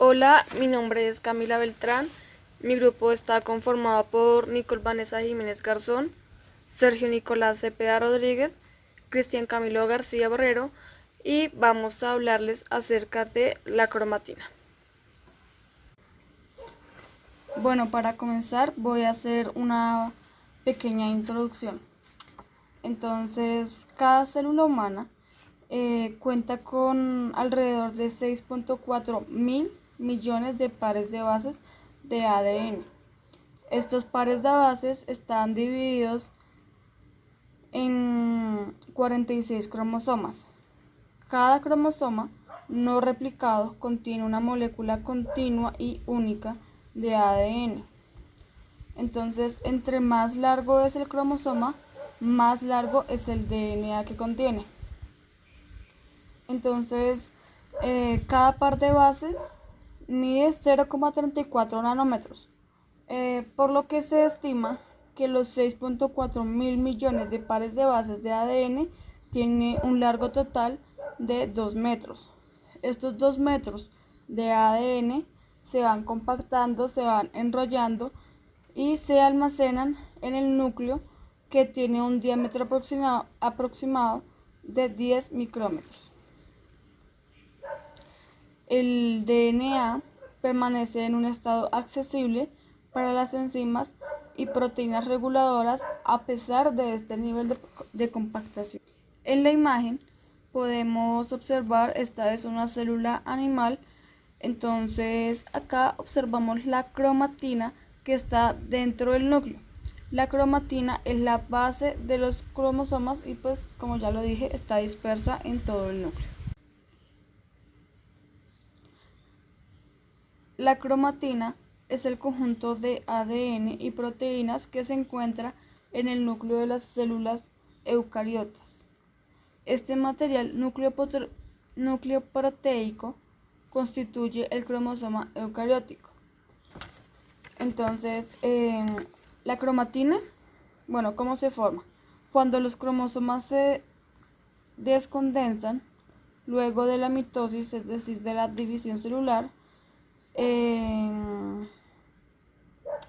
Hola, mi nombre es Camila Beltrán. Mi grupo está conformado por Nicole Vanessa Jiménez Garzón, Sergio Nicolás Cepeda Rodríguez, Cristian Camilo García Borrero y vamos a hablarles acerca de la cromatina. Bueno, para comenzar voy a hacer una pequeña introducción. Entonces, cada célula humana cuenta con alrededor de 6.4 mil millones de pares de bases de ADN. Estos pares de bases están divididos en 46 cromosomas. Cada cromosoma no replicado contiene una molécula continua y única de ADN. Entonces, entre más largo es el cromosoma, más largo es el DNA que contiene. Entonces, cada par de bases mide 0,34 nanómetros, por lo que se estima que los 6.4 mil millones de pares de bases de ADN tienen un largo total de 2 metros. Estos 2 metros de ADN se van compactando, se van enrollando y se almacenan en el núcleo, que tiene un diámetro aproximado de 10 micrómetros. El DNA permanece en un estado accesible para las enzimas y proteínas reguladoras a pesar de este nivel de compactación. En la imagen podemos observar, esta es una célula animal. Entonces acá observamos la cromatina que está dentro del núcleo. La cromatina es la base de los cromosomas y pues, como ya lo dije, está dispersa en todo el núcleo. La cromatina es el conjunto de ADN y proteínas que se encuentra en el núcleo de las células eucariotas. Este material nucleoproteico constituye el cromosoma eucariótico. Entonces, la cromatina, bueno, ¿cómo se forma? Cuando los cromosomas se descondensan luego de la mitosis, es decir, de la división celular.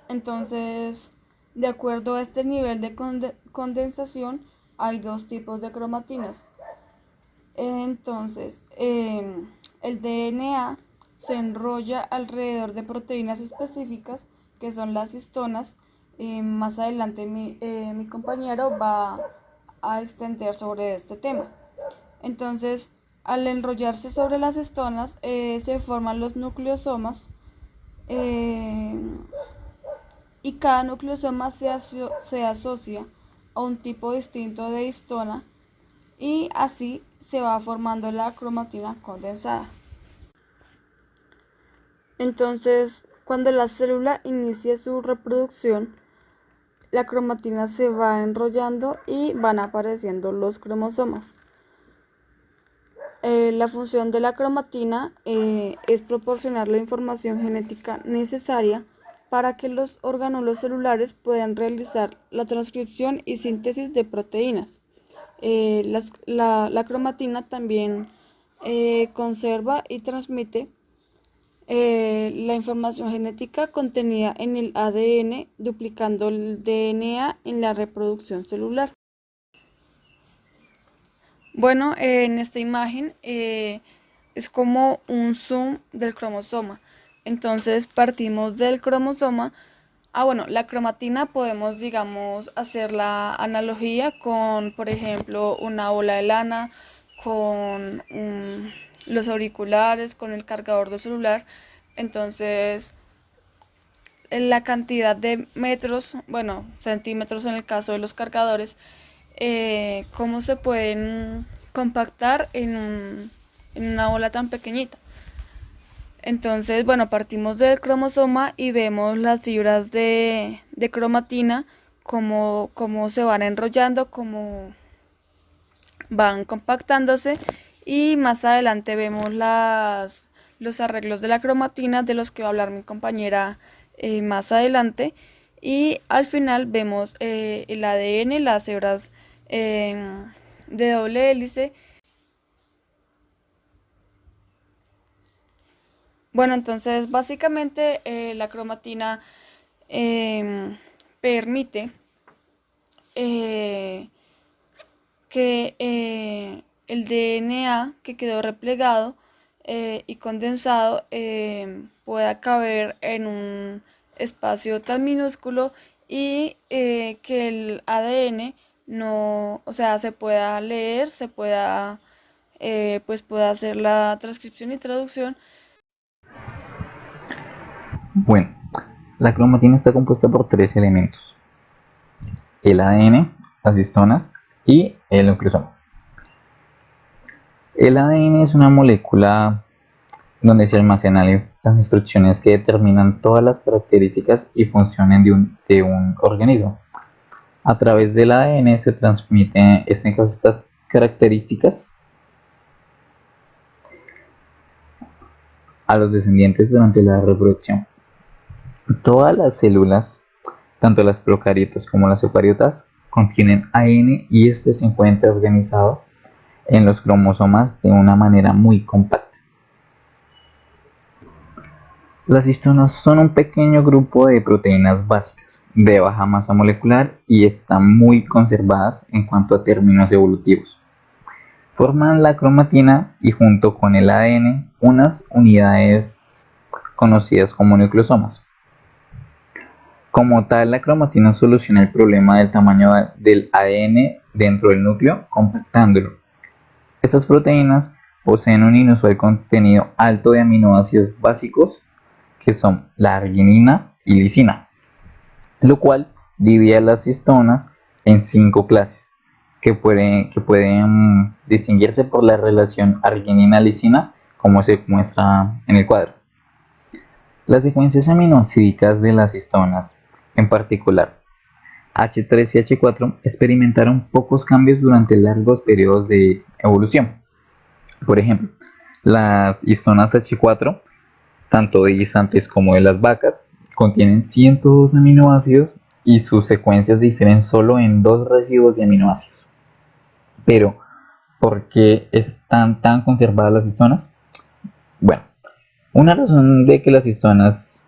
Entonces, de acuerdo a este nivel de condensación, hay dos tipos de cromatinas. Entonces, el DNA se enrolla alrededor de proteínas específicas, que son las histonas. Más adelante mi compañero va a extender sobre este tema. Entonces, al enrollarse sobre las histonas, se forman los nucleosomas, y cada nucleosoma se asocia a un tipo distinto de histona y así se va formando la cromatina condensada. Entonces, cuando la célula inicia su reproducción, la cromatina se va enrollando y van apareciendo los cromosomas. La función de la cromatina es proporcionar la información genética necesaria para que los orgánulos celulares puedan realizar la transcripción y síntesis de proteínas. La cromatina también conserva y transmite la información genética contenida en el ADN, duplicando el DNA en la reproducción celular. Bueno, en esta imagen es como un zoom del cromosoma. Entonces partimos del cromosoma. Bueno, la cromatina podemos, digamos, hacer la analogía con, por ejemplo, una bola de lana, con los auriculares, con el cargador del celular. Entonces, la cantidad de metros, bueno, centímetros en el caso de los cargadores, cómo se pueden compactar en una bola tan pequeñita. Entonces, bueno, partimos del cromosoma y vemos las fibras de cromatina, cómo se van enrollando, cómo van compactándose, y más adelante vemos los arreglos de la cromatina, de los que va a hablar mi compañera más adelante, y al final vemos el ADN, las hebras de doble hélice. Bueno, entonces básicamente la cromatina permite eh, que el DNA que quedó replegado y condensado pueda caber en un espacio tan minúsculo y que el ADN no, o sea, se pueda leer, se pueda, pues pueda hacer la transcripción y traducción. Bueno, la cromatina está compuesta por tres elementos: el ADN, las histonas y el nucleosoma. El ADN es una molécula donde se almacenan las instrucciones que determinan todas las características y funciones de un organismo. A través del ADN se transmiten estas características a los descendientes durante la reproducción. Todas las células, tanto las procariotas como las eucariotas, contienen ADN y este se encuentra organizado en los cromosomas de una manera muy compacta. Las histonas son un pequeño grupo de proteínas básicas de baja masa molecular y están muy conservadas en cuanto a términos evolutivos. Forman la cromatina y junto con el ADN unas unidades conocidas como nucleosomas. Como tal, la cromatina soluciona el problema del tamaño del ADN dentro del núcleo, compactándolo. Estas proteínas poseen un inusual contenido alto de aminoácidos básicos que son la arginina y lisina, lo cual divide a las histonas en 5 clases que pueden distinguirse por la relación arginina-lisina, como se muestra en el cuadro. Las secuencias aminoácidicas de las histonas, en particular H3 y H4, experimentaron pocos cambios durante largos periodos de evolución. Por ejemplo, las histonas H4, tanto de guisantes como de las vacas, contienen 102 aminoácidos y sus secuencias difieren solo en 2 residuos de aminoácidos. Pero, ¿por qué están tan conservadas las histonas? Bueno, una razón de que las histonas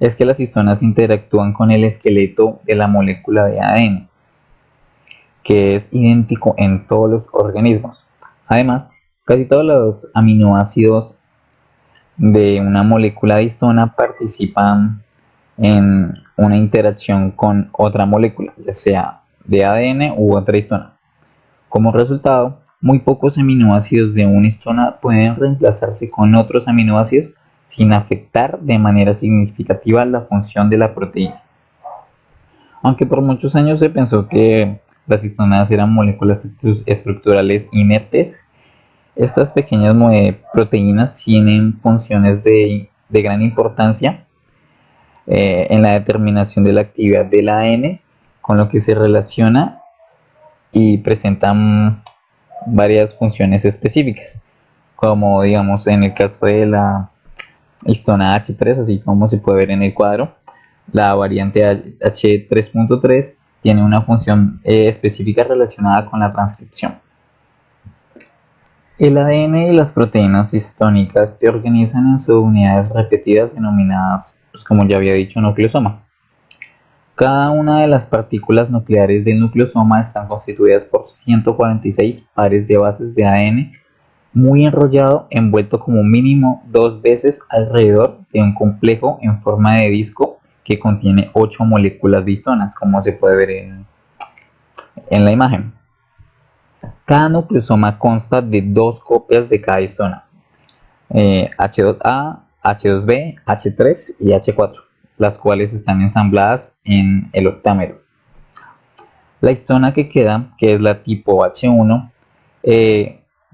es que las histonas interactúan con el esqueleto de la molécula de ADN, que es idéntico en todos los organismos. Además, casi todos los aminoácidos de una molécula de histona participan en una interacción con otra molécula, ya sea de ADN u otra histona. Como resultado, muy pocos aminoácidos de una histona pueden reemplazarse con otros aminoácidos sin afectar de manera significativa la función de la proteína. Aunque por muchos años se pensó que las histonas eran moléculas estructurales inertes, estas pequeñas proteínas tienen funciones de gran importancia en la determinación de la actividad del ADN, con lo que se relaciona y presentan varias funciones específicas, como digamos en el caso de la histona H3, así como se puede ver en el cuadro. La variante H3.3 tiene una función específica relacionada con la transcripción. El ADN y las proteínas histónicas se organizan en subunidades repetidas denominadas, pues como ya había dicho, nucleosoma. Cada una de las partículas nucleares del nucleosoma están constituidas por 146 pares de bases de ADN muy enrollado, envuelto como mínimo 2 veces alrededor de un complejo en forma de disco que contiene 8 moléculas de histonas, como se puede ver en la imagen. Cada nucleosoma consta de 2 copias de cada histona, H2A, H2B, H3 y H4, las cuales están ensambladas en el octámero. La histona que queda, que es la tipo H1,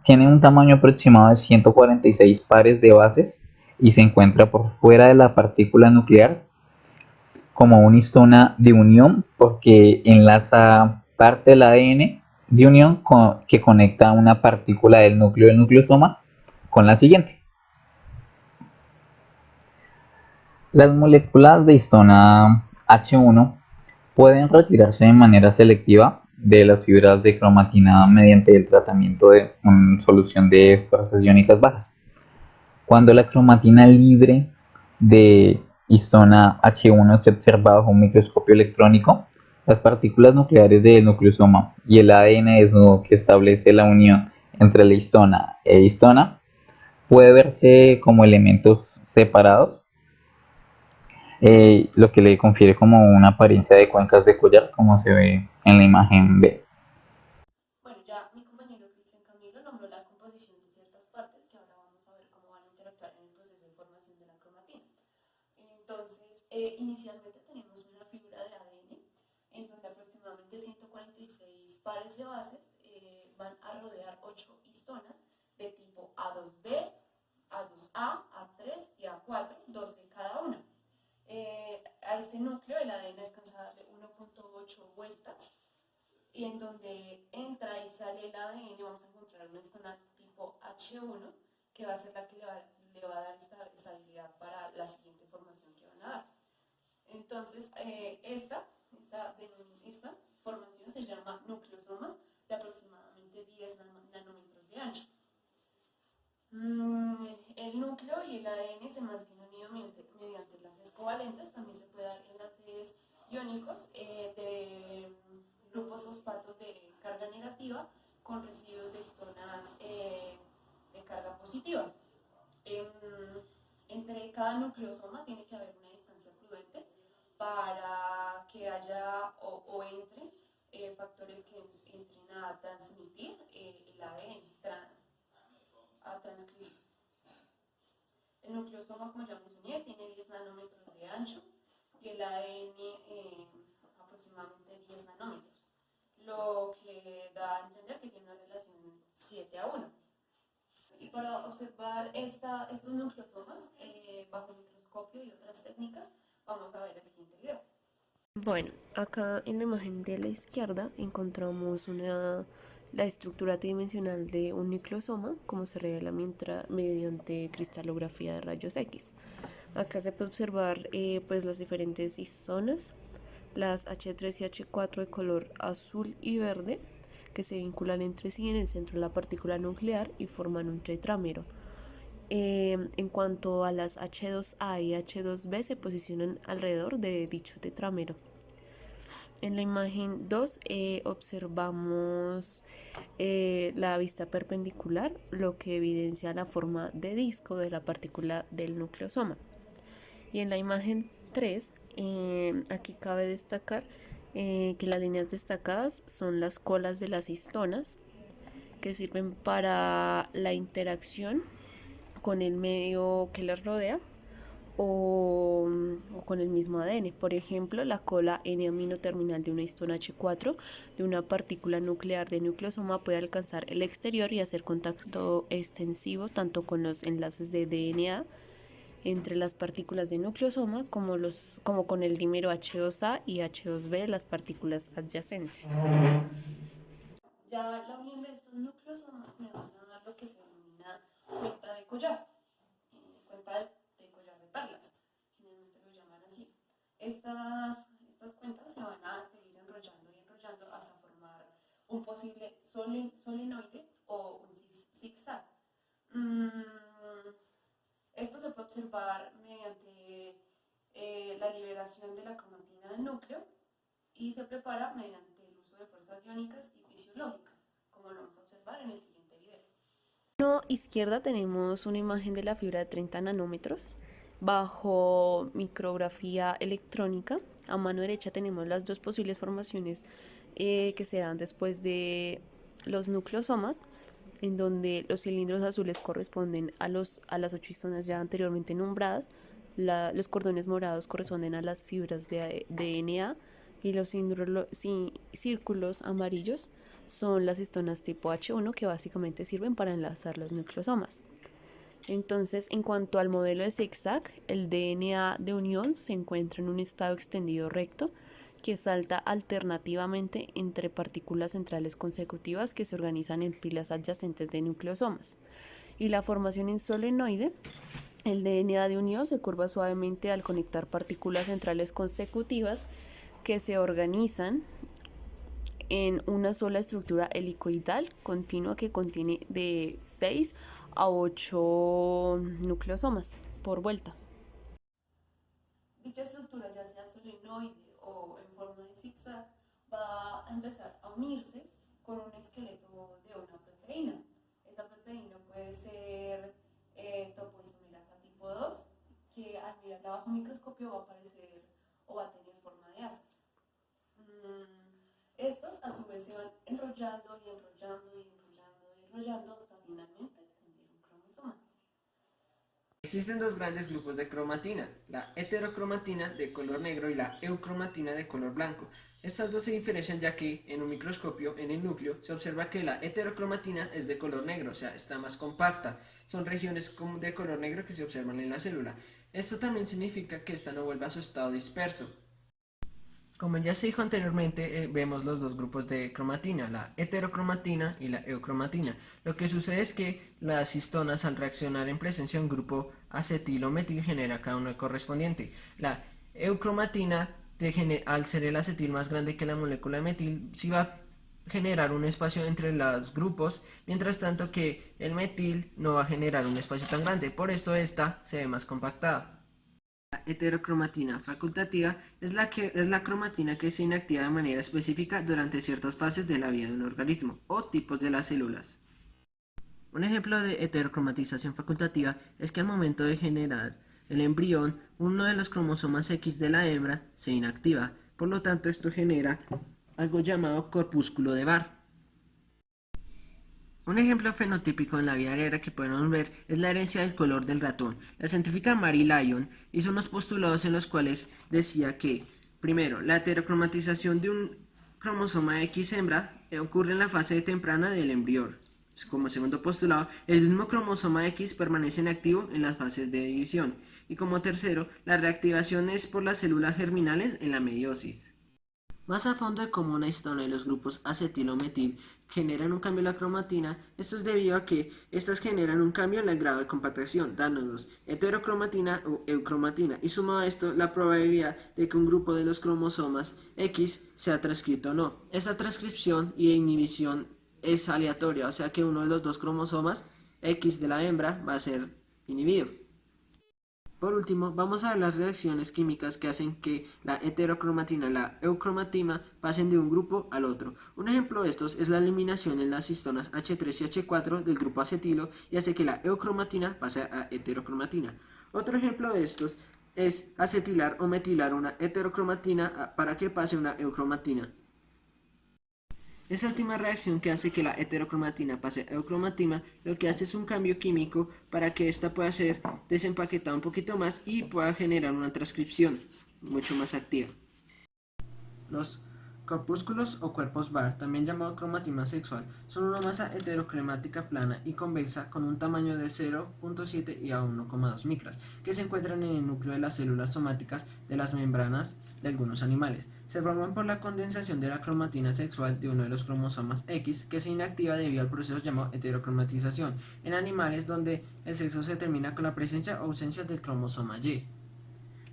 tiene un tamaño aproximado de 146 pares de bases y se encuentra por fuera de la partícula nuclear como una histona de unión, porque enlaza parte del ADN de unión que conecta una partícula del núcleo del nucleosoma con la siguiente. Las moléculas de histona H1 pueden retirarse de manera selectiva de las fibras de cromatina mediante el tratamiento de una solución de fuerzas iónicas bajas. Cuando la cromatina libre de histona H1 se observa bajo un microscopio electrónico, las partículas nucleares del nucleosoma y el ADN desnudo que establece la unión entre la histona e histona puede verse como elementos separados, lo que le confiere como una apariencia de cuencas de collar, como se ve en la imagen B. Bueno, ya mi compañero Cristian Camilo nombró la composición de ciertas partes que ahora vamos a ver cómo van a interactuar en el proceso de formación de la cromatina. Entonces, inicialmente tenemos una fibra de ADN en donde aproximadamente 146 pares de bases van a rodear 8 histonas de tipo A2B, A2A, A3 y A4, 2 de cada una. A este núcleo el ADN alcanza a darle 1.8 vueltas y en donde entra y sale el ADN vamos a encontrar una histona tipo H1 que va a ser la que le va a dar esta estabilidad para la siguiente formación que van a dar. Entonces, esta formación se llama nucleosomas de aproximadamente 10 nanómetros de ancho. El núcleo y el ADN se mantienen unidos mediante enlaces covalentes, también se puede dar enlaces iónicos de grupos fosfatos de carga negativa con residuos de histonas de carga positiva. Entre cada nucleosoma tiene que haber una distancia prudente para que haya o entre factores que entren a transmitir el ADN, a transcribir. El nucleosoma, como ya mencioné, tiene 10 nanómetros de ancho y el ADN aproximadamente 10 nanómetros, lo que da a entender que tiene una relación 7:1. Y para observar estos nucleosomas bajo microscopio y otras técnicas, vamos a ver el siguiente video. Bueno, acá en la imagen de la izquierda encontramos la estructura tridimensional de un nucleosoma, como se revela mediante cristalografía de rayos X. Acá se puede observar pues las diferentes isonas, las H3 y H4 de color azul y verde, que se vinculan entre sí en el centro de la partícula nuclear y forman un tetrámero. En cuanto a las H2A y H2B se posicionan alrededor de dicho tetrámero. En la imagen 2 observamos la vista perpendicular, lo que evidencia la forma de disco de la partícula del nucleosoma. Y en la imagen 3, aquí cabe destacar que las líneas destacadas son las colas de las histonas, que sirven para la interacción con el medio que las rodea o con el mismo ADN. Por ejemplo, la cola N-amino terminal de una histona H4 de una partícula nuclear de nucleosoma puede alcanzar el exterior y hacer contacto extensivo tanto con los enlaces de DNA entre las partículas de nucleosoma como con el dímero H2A y H2B, las partículas adyacentes. Ya la unión de estos núcleosomas me van a dar lo que se denomina cuenta de collar, cuenta de collar de perlas, generalmente lo llaman así. Estas cuentas se van a seguir enrollando y enrollando hasta formar un posible solenoide o un zigzag. Esto se puede observar mediante la liberación de la cromatina del núcleo y se prepara mediante el uso de fuerzas iónicas y fisiológicas, como lo vamos a observar en el siguiente video. A la izquierda tenemos una imagen de la fibra de 30 nanómetros bajo micrografía electrónica. A mano derecha tenemos las dos posibles formaciones que se dan después de los nucleosomas, en donde los cilindros azules corresponden a las 8 histonas ya anteriormente nombradas, los cordones morados corresponden a las fibras de DNA y los círculos amarillos son las histonas tipo H1 que básicamente sirven para enlazar los nucleosomas. Entonces, en cuanto al modelo de zigzag, el DNA de unión se encuentra en un estado extendido recto que salta alternativamente entre partículas centrales consecutivas que se organizan en pilas adyacentes de nucleosomas. Y la formación en solenoide, el DNA de unión se curva suavemente al conectar partículas centrales consecutivas que se organizan en una sola estructura helicoidal continua que contiene de 6 a 8 nucleosomas por vuelta. Dicha estructura, ya sea solenoide o en forma de zigzag, va a empezar a unirse con un esqueleto de una proteína. Esta proteína puede ser topoisomerasa tipo 2, que al mirarla bajo microscopio va a aparecer o va a tener forma de asas. Estas a su vez se van enrollando y enrollando y enrollando y enrollando hasta finalmente tener un cromosoma. Existen dos grandes grupos de cromatina, la heterocromatina de color negro y la eucromatina de color blanco. Estas dos se diferencian ya que en un microscopio en el núcleo se observa que la heterocromatina es de color negro, o sea, está más compacta. Son regiones de color negro que se observan en la célula. Esto también significa que esta no vuelve a su estado disperso. Como ya se dijo anteriormente, vemos los dos grupos de cromatina, la heterocromatina y la eucromatina. Lo que sucede es que las histonas al reaccionar en presencia de un grupo acetilo metil genera cada uno correspondiente. La eucromatina, al ser el acetil más grande que la molécula de metil, sí va a generar un espacio entre los grupos, mientras tanto que el metil no va a generar un espacio tan grande, por esto esta se ve más compactada. La heterocromatina facultativa es la cromatina que se inactiva de manera específica durante ciertas fases de la vida de un organismo o tipos de las células. Un ejemplo de heterocromatización facultativa es que al momento de generar el embrión, uno de los cromosomas X de la hembra se inactiva, por lo tanto esto genera algo llamado corpúsculo de Barr. Un ejemplo fenotípico en la vida diaria que podemos ver es la herencia del color del ratón. La científica Mary Lyon hizo unos postulados en los cuales decía que, primero, la heterocromatización de un cromosoma X hembra ocurre en la fase temprana del embrión. Como segundo postulado, el mismo cromosoma X permanece inactivo en las fases de división. Y como tercero, la reactivación es por las células germinales en la meiosis. Más a fondo de cómo una histona y los grupos acetilo-metil generan un cambio en la cromatina, esto es debido a que estas generan un cambio en el grado de compactación, dándonos heterocromatina o eucromatina, y sumado a esto la probabilidad de que un grupo de los cromosomas X sea transcrito o no. Esta transcripción y inhibición es aleatoria, o sea que uno de los dos cromosomas X de la hembra va a ser inhibido. Por último, vamos a ver las reacciones químicas que hacen que la heterocromatina y la eucromatina pasen de un grupo al otro. Un ejemplo de estos es la eliminación en las histonas H3 y H4 del grupo acetilo y hace que la eucromatina pase a heterocromatina. Otro ejemplo de estos es acetilar o metilar una heterocromatina para que pase una eucromatina. Esa última reacción que hace que la heterocromatina pase a eucromatina, lo que hace es un cambio químico para que ésta pueda ser desempaquetada un poquito más y pueda generar una transcripción mucho más activa. Los corpúsculos o cuerpos Barr, también llamado cromatina sexual, son una masa heterocromática plana y convexa con un tamaño de 0.7 y a 1,2 micras, que se encuentran en el núcleo de las células somáticas de las membranas de algunos animales. Se forman por la condensación de la cromatina sexual de uno de los cromosomas X, que se inactiva debido al proceso llamado heterocromatización, en animales donde el sexo se determina con la presencia o ausencia del cromosoma Y.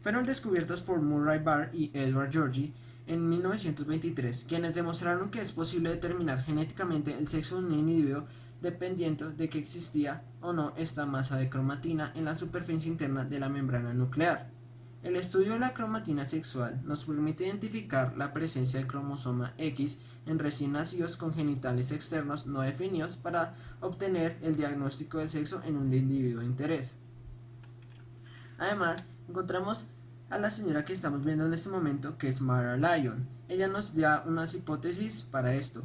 Fueron descubiertos por Murray Barr y Edward Georgi en 1923, quienes demostraron que es posible determinar genéticamente el sexo de un individuo dependiendo de que existía o no esta masa de cromatina en la superficie interna de la membrana nuclear. El estudio de la cromatina sexual nos permite identificar la presencia del cromosoma X en recién nacidos con genitales externos no definidos para obtener el diagnóstico del sexo en un individuo de interés. Además, encontramos a la señora que estamos viendo en este momento, que es Mara Lyon. Ella nos da unas hipótesis para esto.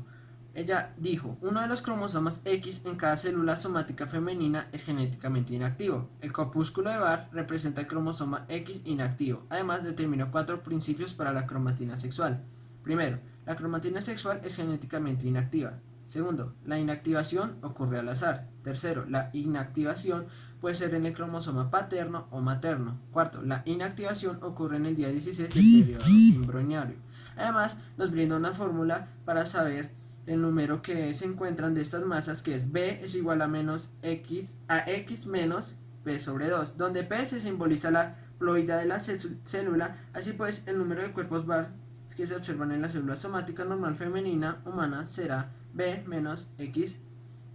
Ella dijo, uno de los cromosomas X en cada célula somática femenina es genéticamente inactivo. El corpúsculo de Barr representa el cromosoma X inactivo. Además, determinó 4 principios para la cromatina sexual. Primero, la cromatina sexual es genéticamente inactiva. Segundo, la inactivación ocurre al azar. Tercero, la inactivación puede ser en el cromosoma paterno o materno. Cuarto, la inactivación ocurre en el día 16 del periodo embrionario. Además, nos brinda una fórmula para saber el número que se encuentran de estas masas, que es B es igual a menos X a X menos P sobre 2, donde P se simboliza la ploida de la célula. Así pues, el número de cuerpos Barr que se observan en la célula somática normal femenina humana será B menos X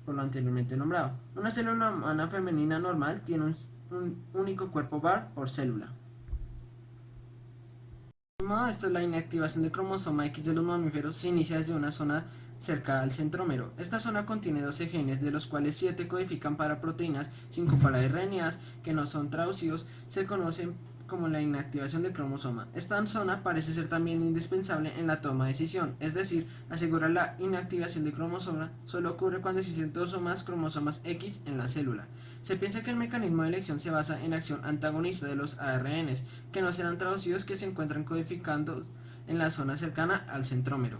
por lo anteriormente nombrado. Una célula humana femenina normal tiene un único cuerpo bar por célula. Esta es la inactivación del cromosoma X de los mamíferos se inicia desde una zona cerca al centrómero. Esta zona contiene 12 genes, de los cuales 7 codifican para proteínas, 5 para RNAs que no son traducidos, se conocen como la inactivación del cromosoma. Esta zona parece ser también indispensable en la toma de decisión, es decir, asegurar la inactivación del cromosoma solo ocurre cuando existen 2 o más cromosomas X en la célula. Se piensa que el mecanismo de elección se basa en la acción antagonista de los ARNs, que no serán traducidos, que se encuentran codificando en la zona cercana al centrómero.